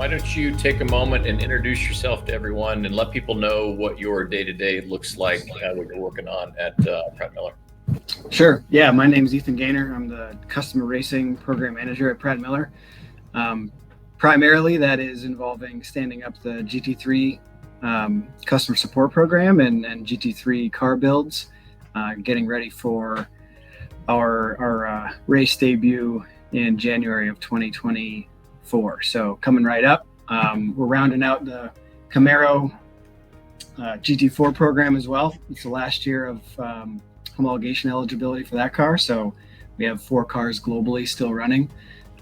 why don't you take a moment and introduce yourself to everyone and let people know what your day-to-day looks like, what you're working on at Pratt Miller. Sure. Yeah, my name is Ethan Gaynor. I'm the customer racing program manager at Pratt Miller. Primarily, that is involving standing up the GT3 customer support program and GT3 car builds, getting ready for our race debut in January of 2024. So coming right up, we're rounding out the Camaro GT4 program as well. It's the last year of homologation eligibility for that car. So we have 4 cars globally still running.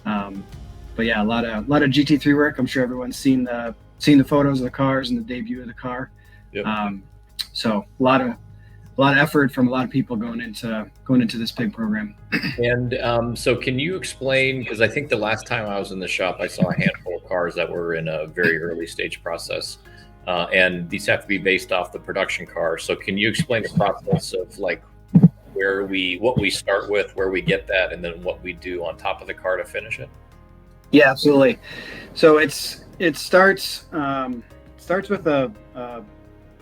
But yeah, a lot of GT3 work. I'm sure everyone's seen the photos of the cars and the debut of the car. Yep. So a lot of effort from a lot of people going into this big program. And so can you explain, because I think the last time I was in the shop, I saw a handful of cars that were in a very early stage process. And these have to be based off the production car. So can you explain the process of like what we start with, where we get that, and then what we do on top of the car to finish it? Yeah, absolutely. So it starts with a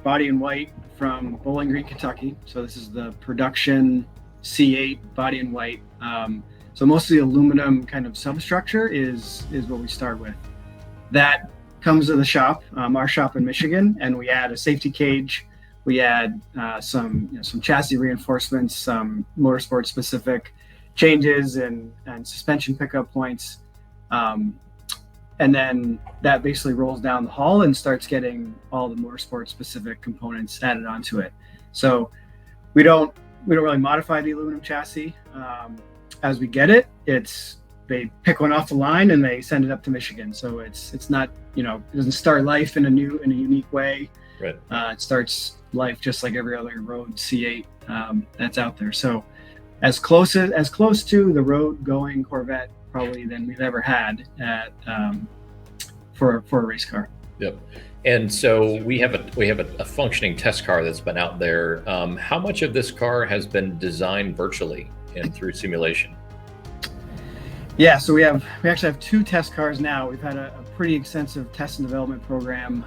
body in white from Bowling Green, Kentucky. So this is the production C8 body in white. So most of the aluminum kind of substructure is what we start with. That comes to the shop, our shop in Michigan, and we add a safety cage. We add some chassis reinforcements, some motorsport specific changes and suspension pickup points. And then that basically rolls down the hull and starts getting all the motorsport specific components added onto it. So we don't really modify the aluminum chassis. As we get it, they pick one off the line and they send it up to Michigan. So it's not, it doesn't start life in a unique way. Right. It starts life just like every other road C8 that's out there. So as close to the road going Corvette probably than we've ever had for a race car. Yep. And so we have a functioning test car that's been out there. How much of this car has been designed virtually and through simulation? Yeah, so we actually have 2 test cars now. We've had a pretty extensive test and development program.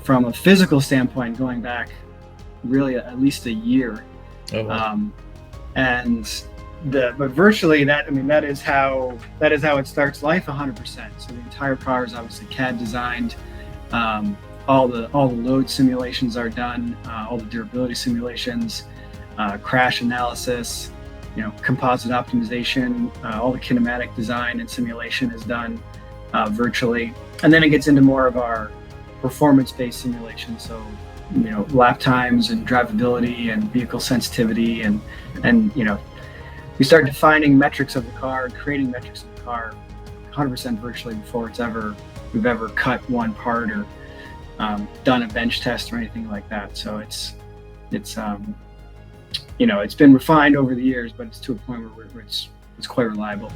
From a physical standpoint, going back really at least a year. Oh, wow. But virtually that is how it starts life 100%. So the entire car is obviously CAD designed. All the load simulations are done, all the durability simulations, crash analysis, composite optimization, all the kinematic design and simulation is done virtually. And then it gets into more of our performance-based simulation. So, lap times and drivability and vehicle sensitivity and we start defining metrics of the car and creating metrics of the car 100% virtually before we've ever cut one part or done a bench test or anything like that. So it's been refined over the years, but it's to a point where it's quite reliable.